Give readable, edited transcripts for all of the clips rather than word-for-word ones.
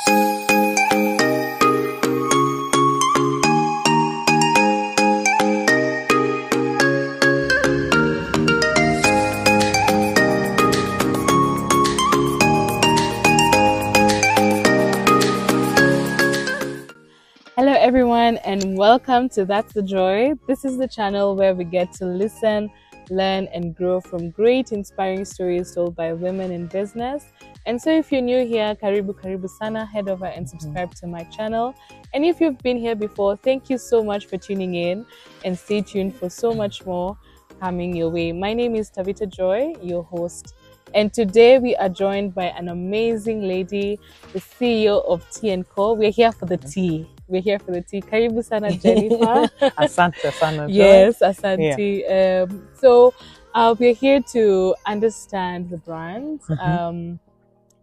Hello everyone and welcome to That's the Joy. This is the channel where we get to listen, learn and grow from great inspiring stories told by women in business. And so if you're new here, karibu sana, head over and subscribe to my channel. And if you've been here before, thank you so much for tuning in and stay tuned for so much more coming your way. My name is Tabitha Joy, your host. And today we are joined by an amazing lady, the CEO of T&Co. We're here for the tea. We're here for the tea. Karibu sana, Jennifer. Asante sana. Yes, asante. Yeah. So we're here to understand the brand,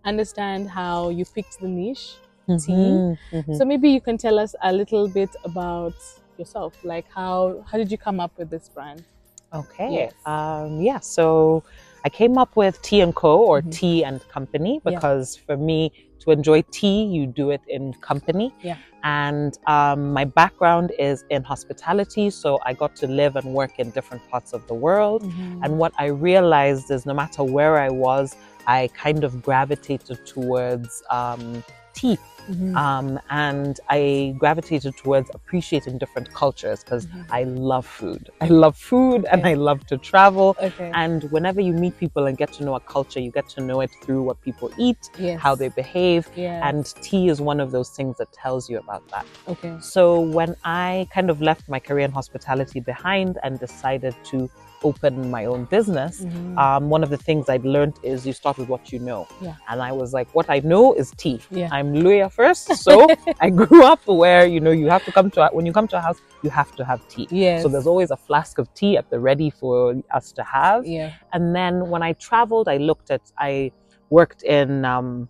understand how you picked the niche, tea. So maybe you can tell us a little bit about yourself. Like how did you come up with this brand? Okay. Yes. So I came up with T&Co or Tea and Company because for me, to enjoy tea, you do it in company. Yeah. And my background is in hospitality, so I got to live and work in different parts of the world. And what I realized is no matter where I was, I kind of gravitated towards tea. And I gravitated towards appreciating different cultures because I love food. I love food and I love to travel. And whenever you meet people and get to know a culture, you get to know it through what people eat, how they behave. And tea is one of those things that tells you about that. So when I kind of left my career in hospitality behind and decided to open my own business, one of the things I'd learned is you start with what you know. And I was like, what I know is tea. I'm Luya first, so I grew up where, you know, you have to come to, when you come to a house, you have to have tea. So there's always a flask of tea at the ready for us to have. And then when I traveled, I worked in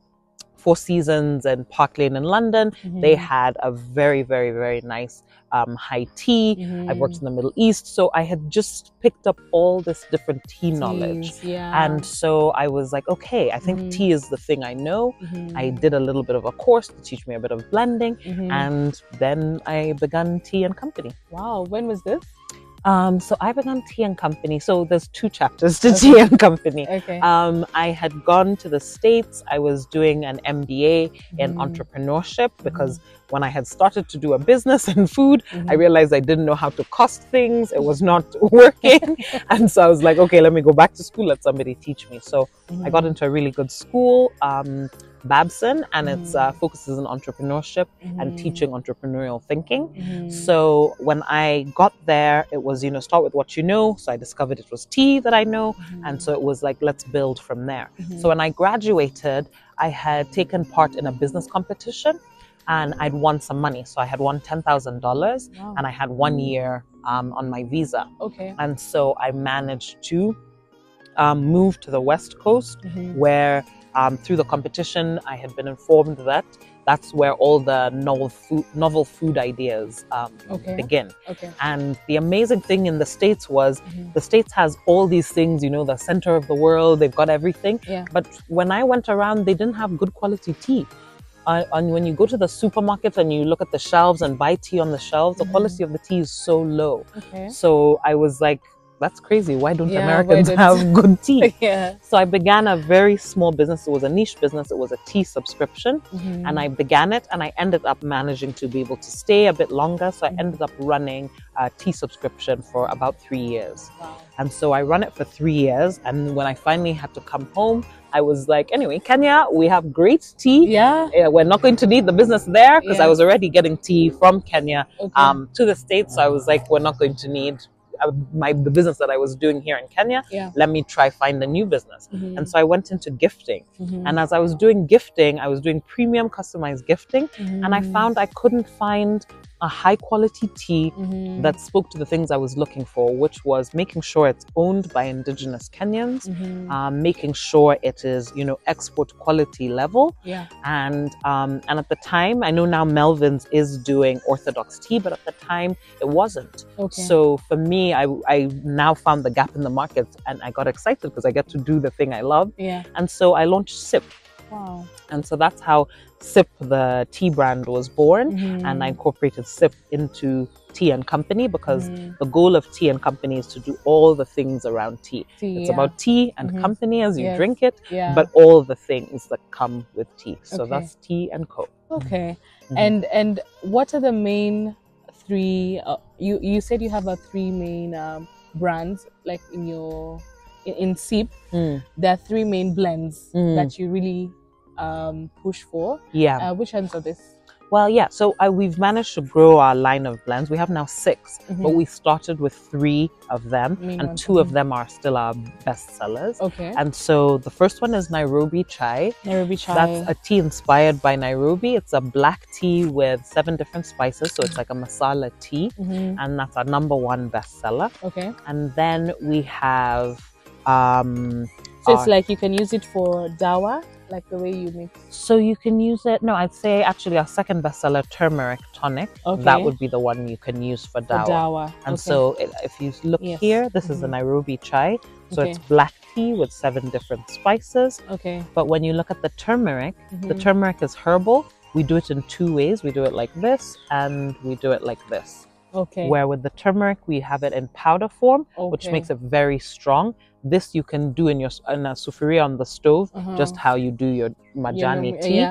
Four Seasons and Park Lane in London. They had a very, very, very nice high tea. I've worked in the Middle East, so I had just picked up all this different tea knowledge. And so I was like, okay, I think tea is the thing I know. I did a little bit of a course to teach me a bit of blending, and then I began Tea and Company. Wow, when was this? So I began Tea and Company. So there's two chapters to Tea and Company. I had gone to the States. I was doing an MBA in entrepreneurship because when I had started to do a business in food, I realized I didn't know how to cost things. It was not working. And so I was like, okay, let me go back to school. Let somebody teach me. So I got into a really good school, Babson, and it focuses on entrepreneurship and teaching entrepreneurial thinking. So when I got there, it was, you know, start with what you know. So I discovered it was tea that I know. And so it was like, let's build from there. So when I graduated, I had taken part in a business competition and I'd won some money. So I had won $10,000 and I had 1 year on my visa. And so I managed to move to the West Coast where through the competition, I had been informed that that's where all the novel food ideas begin. And the amazing thing in the States was the States has all these things, you know, the center of the world, they've got everything. But when I went around, they didn't have good quality tea. And when you go to the supermarket and you look at the shelves and buy tea on the shelves, the quality of the tea is so low. So I was like, that's crazy. Why don't Americans have good tea? So I began a very small business. It was a niche business. It was a tea subscription. And I began it and I ended up managing to be able to stay a bit longer. So I ended up running a tea subscription for about 3 years. And so I ran it for 3 years. And when I finally had to come home, I was like, anyway, Kenya, we have great tea. We're not going to need the business there because I was already getting tea from Kenya to the States. So I was like, we're not going to need the business that I was doing here in Kenya. Let me try find a new business. And so I went into gifting. And as I was doing gifting, I was doing premium customized gifting. And I found I couldn't find a high quality tea that spoke to the things I was looking for, which was making sure it's owned by indigenous Kenyans, making sure it is, you know, export quality level. And at the time, I know now Melvin's is doing orthodox tea, but at the time it wasn't. So for me, I now found the gap in the market and I got excited because I get to do the thing I love. And so I launched Sipp. Wow. And so that's how Sipp, the tea brand, was born. And I incorporated Sipp into T&Co because the goal of T&Co is to do all the things around tea. It's about tea and company as you drink it, but all the things that come with tea. So that's T&Co. Okay. And what are the main three? You said you have three main brands, like in Sipp. There are three main blends that you really push for. Yeah. Which ones are this? Well, yeah. So we've managed to grow our line of blends. We have now 6, but we started with 3 of them, and 2 of them are still our best sellers. Okay. And so the first one is Nairobi Chai. Nairobi Chai. That's a tea inspired by Nairobi. It's a black tea with 7 different spices, so it's like a masala tea, and that's our #1 bestseller. Okay. And then we have so it's like you can use it for dawa, like the way you make. So you can use it. No, I'd say actually our second bestseller, turmeric tonic. Okay. That would be the one you can use for dawa. And so if you look here, this is the Nairobi Chai. So it's black tea with 7 different spices. Okay. But when you look at the turmeric is herbal. We do it in 2 ways. We do it like this, and we do it like this. Okay. Where with the turmeric, we have it in powder form, which makes it very strong. This you can do in a sufuria on the stove, just how you do your majani tea.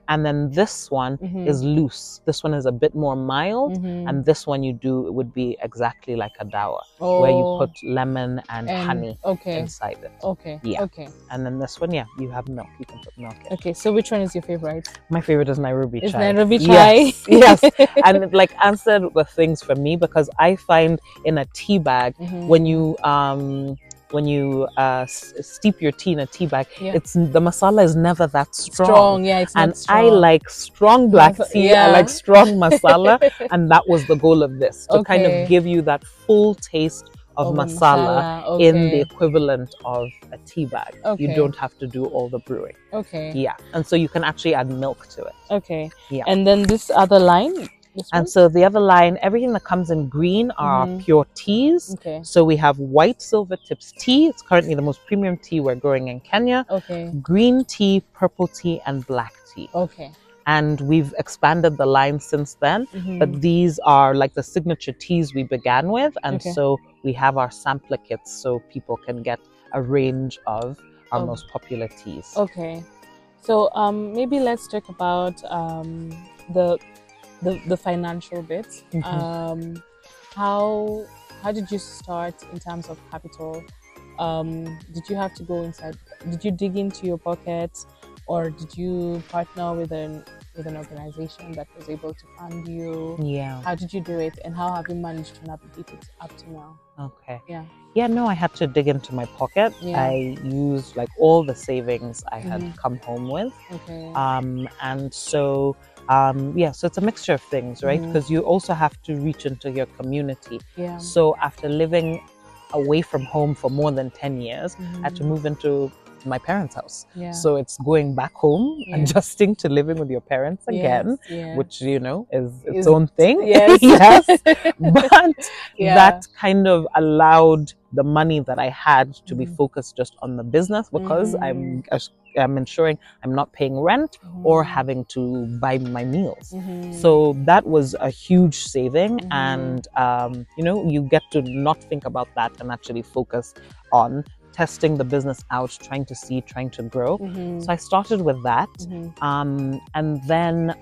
And then this one is loose. This one is a bit more mild, and this one it would be exactly like a dawa, where you put lemon and honey inside it. Okay. Yeah. Okay. And then this one, you have milk. You can put milk in. Okay. So which one is your favorite? My favorite is Nairobi Chai. Is Nairobi Chai? Yes. Yes. And it answered the things for me, because I find in a tea bag, when you steep your tea in a tea bag, the masala is never that strong. It's not strong. I like strong black tea. I like strong masala, and that was the goal of this, to kind of give you that full taste of masala in the equivalent of a tea bag. You don't have to do all the brewing. Yeah, and so you can actually add milk to it. Yeah, and then this other line. And so the other line, everything that comes in green are pure teas. So we have white silver tips tea. It's currently the most premium tea we're growing in Kenya. Green tea, purple tea, and black tea. And we've expanded the line since then. But these are like the signature teas we began with. And so we have our sampler kits so people can get a range of our most popular teas. So maybe let's talk about the financial bit. How did you start in terms of capital? Did you have to go inside? Did you dig into your pocket, or did you partner with an organization that was able to fund you? How did you do it, and how have you managed to navigate it up to now? No, I had to dig into my pocket. I used like all the savings I had come home with. And so so it's a mixture of things, right? Because you also have to reach into your community. So after living away from home for more than 10 years, I had to move into my parents' house. So it's going back home, adjusting to living with your parents again, which, is its own thing. Yes. But that kind of allowed the money that I had to be focused just on the business, because I'm ensuring I'm not paying rent or having to buy my meals. So that was a huge saving. And, you get to not think about that and actually focus on testing the business out, trying to grow. So I started with that. And then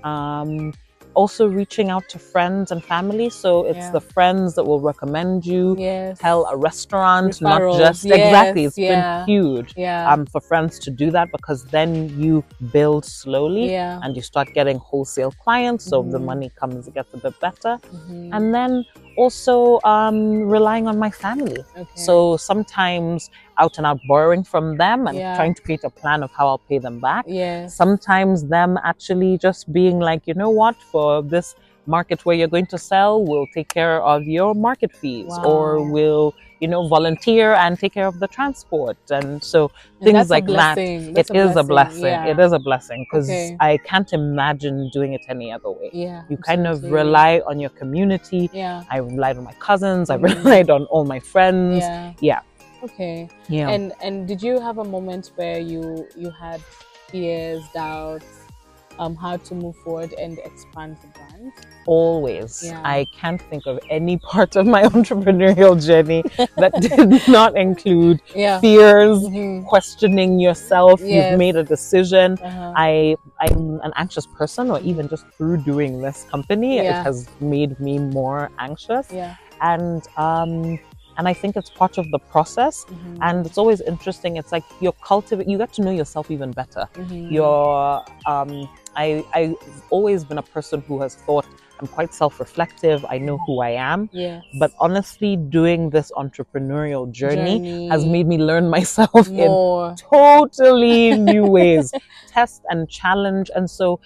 also reaching out to friends and family. So it's the friends that will recommend you. Tell a restaurant, referrals, not just exactly. It's been huge for friends to do that, because then you build slowly and you start getting wholesale clients. So the money gets a bit better. And then also relying on my family. So sometimes out and out borrowing from them and trying to create a plan of how I'll pay them back. Sometimes them actually just being like, you know what, for this market where you're going to sell, we'll take care of your market fees, or we'll, volunteer and take care of the transport. And so things like that. It is a blessing. It is a blessing, because I can't imagine doing it any other way. You kind of rely on your community. I relied on my cousins. I relied on all my friends. And did you have a moment where you had fears, doubts, how to move forward and expand the brand? Always. Yeah. I can't think of any part of my entrepreneurial journey that did not include fears, questioning yourself. You've made a decision. I'm an anxious person, or even just through doing this company, it has made me more anxious. And I think it's part of the process. And it's always interesting. It's like you get to know yourself even better. I've always been a person who has thought I'm quite self-reflective. I know who I am. But honestly, doing this entrepreneurial journey has made me learn myself in totally new ways, test and challenge. And so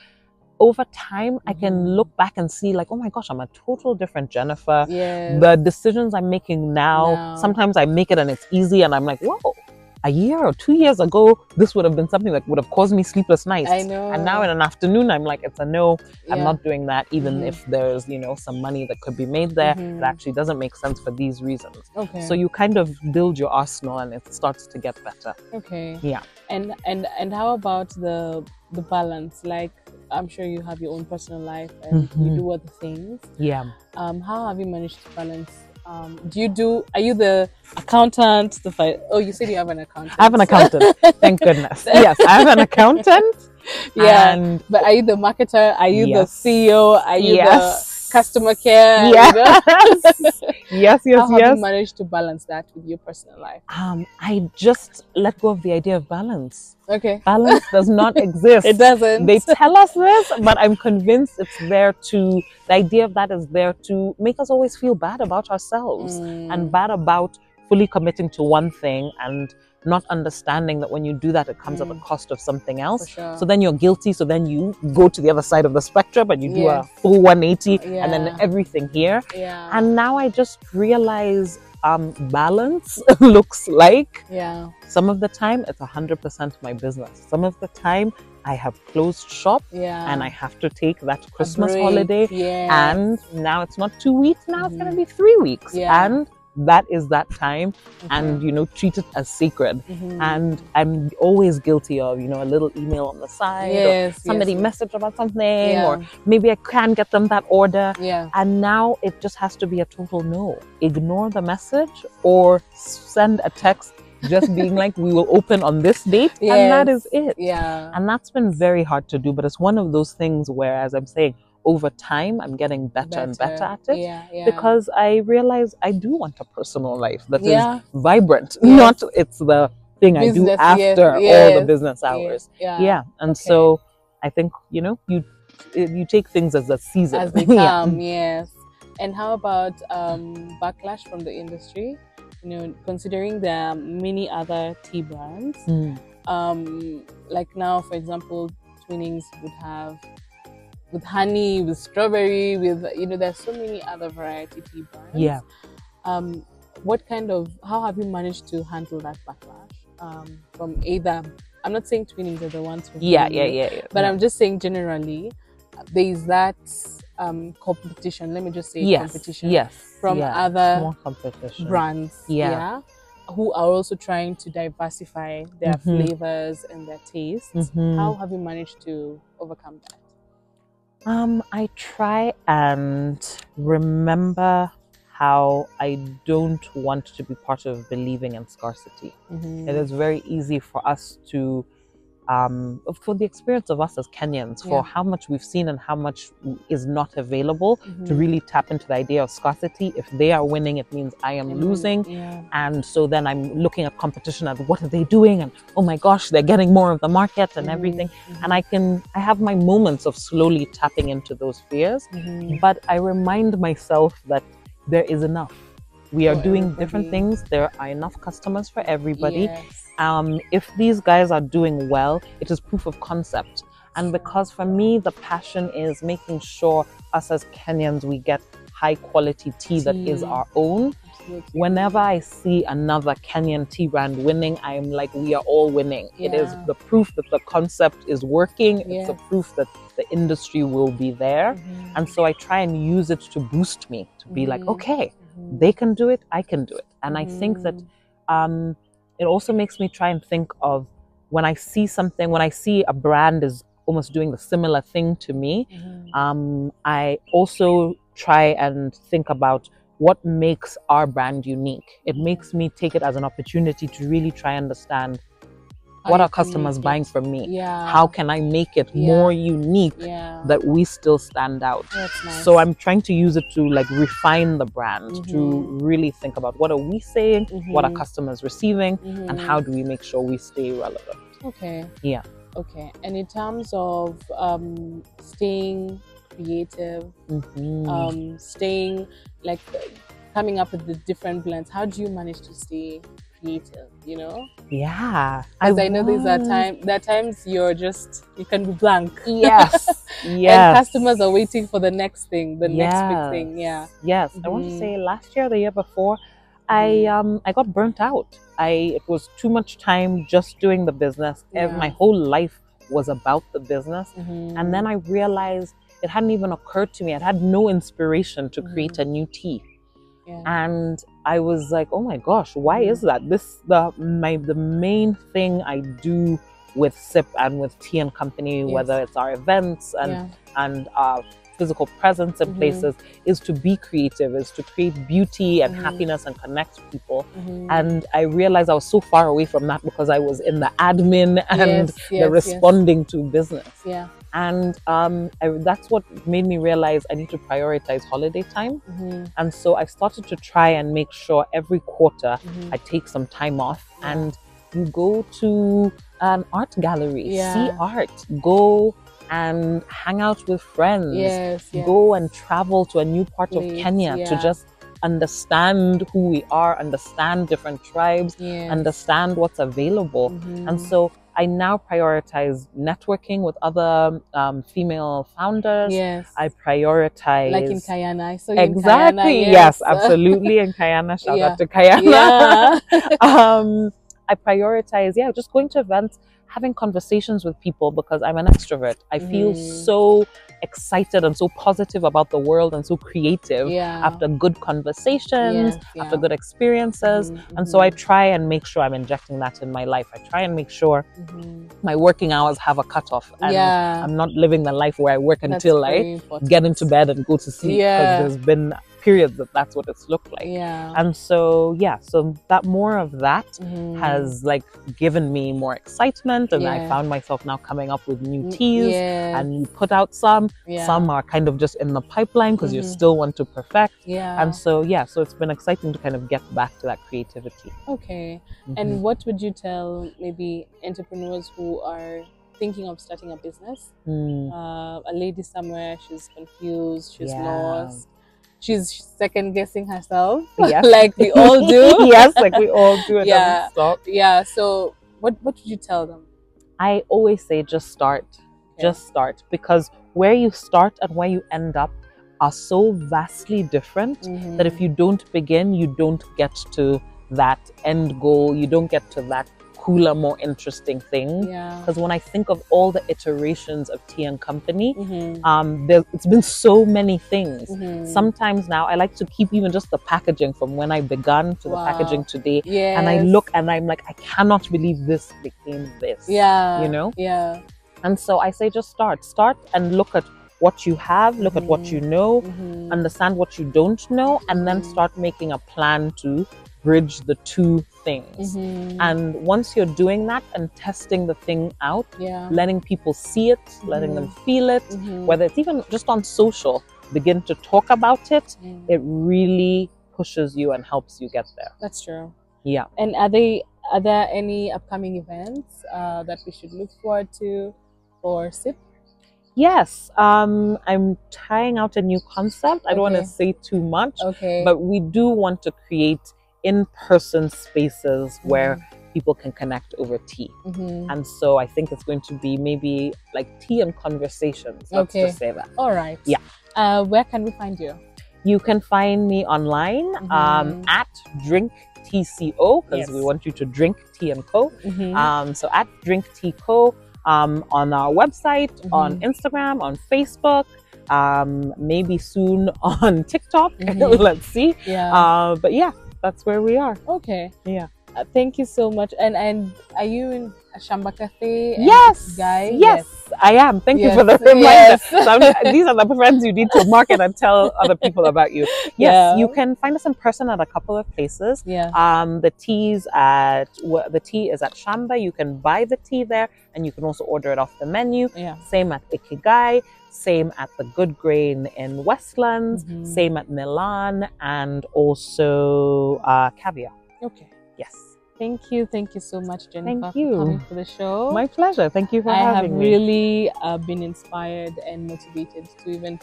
over time, I can look back and see like, oh my gosh, I'm a total different Jennifer. The decisions I'm making now, sometimes I make it and it's easy and I'm like, whoa, a year or 2 years ago, this would have been something that would have caused me sleepless nights. I know. And now in an afternoon, I'm like, it's a no, I'm not doing that. Even if there's, some money that could be made there, it actually doesn't make sense for these reasons. So you kind of build your arsenal and it starts to get better. Yeah. And how about the balance? Like, I'm sure you have your own personal life and you do other things. Yeah. How have you managed to balance? Are you the accountant? You said you have an accountant. I have an accountant. Thank goodness. Yes, I have an accountant. But are you the marketer? Are you the CEO? Are you the customer care? Yes. How have you managed to balance that with your personal life? I just let go of the idea of balance. Balance does not exist. It doesn't. They tell us this, but I'm convinced the idea of that is there to make us always feel bad about ourselves and bad about fully committing to one thing and not understanding that when you do that, it comes at the cost of something else. So then you're guilty. So then you go to the other side of the spectrum and you do a full 180 and then everything here. And now I just realize balance looks like some of the time it's 100% my business. Some of the time I have closed shop and I have to take that Christmas holiday. And now it's not 2 weeks, now it's going to be 3 weeks. And that is that time and treat it as sacred. And I'm always guilty of a little email on the side or somebody message about something or maybe I can get them that order and now it just has to be a total no. Ignore the message or send a text just being like, we will open on this date and that is it. And that's been very hard to do, but it's one of those things where, as I'm saying, over time, I'm getting better and better at it because I realize I do want a personal life that is vibrant, not it's the thing I do after all the business hours. And so I think, you take things as a season. As they come, And how about backlash from the industry? Considering there are many other tea brands, like now, for example, Twinnings would have with honey, with strawberry, with there's so many other variety tea brands. How have you managed to handle that backlash from either? I'm not saying Twinnings are the ones who but I'm just saying generally there is that competition. Let me just say competition from other more competition brands who are also trying to diversify their flavors and their tastes. How have you managed to overcome that? I try and remember how I don't want to be part of believing in scarcity. It is very easy for us to, for the experience of us as Kenyans, for how much we've seen and how much is not available, to really tap into the idea of scarcity. If they are winning, it means I am losing. And so then I'm looking at competition at what are they doing? And oh my gosh, they're getting more of the market and everything. And I have my moments of slowly tapping into those fears. But I remind myself that there is enough. We are doing different things. There are enough customers for everybody. If these guys are doing well, it is proof of concept. And because for me, the passion is making sure us as Kenyans, we get high quality tea that is our own. Whenever I see another Kenyan tea brand winning, I'm like, we are all winning. It is the proof that the concept is working. It's the proof that the industry will be there. And so I try and use it to boost me, to be like, okay, they can do it, I can do it. And I think that it also makes me try and think of when I see something, when I see a brand is almost doing the similar thing to me, I also try and think about what makes our brand unique. It makes me take it as an opportunity to really try and understand what are customers buying from me? Yeah. How can I make it more unique that we still stand out? That's nice. So I'm trying to use it to like refine the brand, to really think about what are we saying, what are customers receiving, and how do we make sure we stay relevant. Okay. Yeah. Okay. And in terms of staying creative, staying like coming up with the different blends, how do you manage to stay creative, you know? Yeah. Because I know there are times you can be blank. Yes. Yes. And customers are waiting for the next thing, the next big thing. Yeah. Yes. I want to say last year, the year before, I got burnt out. It was too much time just doing the business. My whole life was about the business. And then I realized it hadn't even occurred to me. I had no inspiration to create a new tea. And I was like, oh my gosh, why is that? The main thing I do with Sipp and with T&Co, whether it's our events and our physical presence in places, is to be creative, is to create beauty and happiness and connect people. And I realized I was so far away from that because I was in the admin and the responding to business. And that's what made me realize I need to prioritize holiday time. And so I started to try and make sure every quarter I take some time off and you go to an art gallery, see art, go and hang out with friends, go and travel to a new part of Kenya to just understand who we are, understand different tribes, understand what's available. And so I now prioritize networking with other female founders. I prioritize... Like in Kayana. I saw you exactly. In Kayana, yes, absolutely. In Kayana. Shout out to Kayana. I prioritize, just going to events, having conversations with people because I'm an extrovert. I feel so excited and so positive about the world and so creative after good conversations, after good experiences. And so I try and make sure I'm injecting that in my life. I try and make sure my working hours have a cutoff and I'm not living the life where I work until I get into bed and go to sleep, because there's been periods that's what it's looked like. And so so that more of that has like given me more excitement, and I found myself now coming up with new teas and you put out some are kind of just in the pipeline because you still want to perfect. And so so it's been exciting to kind of get back to that creativity. And what would you tell maybe entrepreneurs who are thinking of starting a business? A lady somewhere, she's confused, she's lost, she's second guessing herself, like we all do. Like we all do. It doesn't stop. So what would you tell them? I always say just start. Just start, because where you start and where you end up are so vastly different that if you don't begin, you don't get to that end goal, you don't get to that cooler, more interesting thing. Because when I think of all the iterations of T&Co, it's been so many things. Sometimes now I like to keep even just the packaging from when I began to the packaging today, and I look and I'm like, I cannot believe this became this. You know? And so I say just start and look at what you have, look at what you know, understand what you don't know, and then start making a plan to bridge the two things. And once you're doing that and testing the thing out, letting people see it, letting them feel it, whether it's even just on social, begin to talk about it, it really pushes you and helps you get there. That's true. And are there any upcoming events that we should look forward to for Sipp? Yes, I'm trying out a new concept. I don't want to say too much, but we do want to create in-person spaces where people can connect over tea. And so I think it's going to be maybe like tea and conversations. Let's just say that. All right. Where can we find you? You can find me online at Drink TCO, because we want you to drink T&Co. So at Drink TCO on our website, on Instagram, on Facebook, maybe soon on TikTok. Let's see. But that's where we are. Thank you so much. And are you in a Shamba Cafe? Yes, guy. Yes, I am. Thank you Yes, for the reminder. yes. So these are the friends you need to market and tell other people about you. Yes, Yeah. you can find us in person at a couple of places. Yeah. The tea is at Shamba. You can buy the tea there, and you can also order it off the menu. Yeah. Same at Ikigai. Same at the Good Grain in Westlands. Same at Milan, and also Caviar. Okay. Yes. Thank you so much, Jennifer, Thank you for coming for the show. My pleasure. Thank you for having me. I have really been inspired and motivated to even,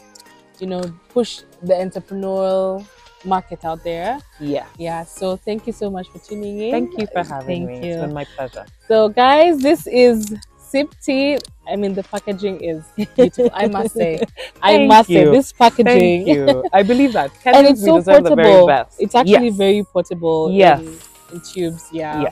push the entrepreneurial market out there. Yeah. So thank you so much for tuning in. Thank you for having me. It's been my pleasure. So guys, this is Sipp tea. I mean, the packaging is beautiful. I must say. This packaging. Thank you. I believe that. And it's so portable. The very best. It's actually very portable. Yes. In tubes. Yeah.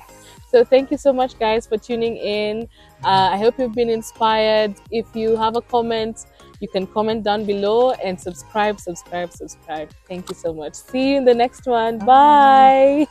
So thank you so much, guys, for tuning in. I hope you've been inspired. If you have a comment, you can comment down below and subscribe. Thank you so much. See you in the next one. Bye.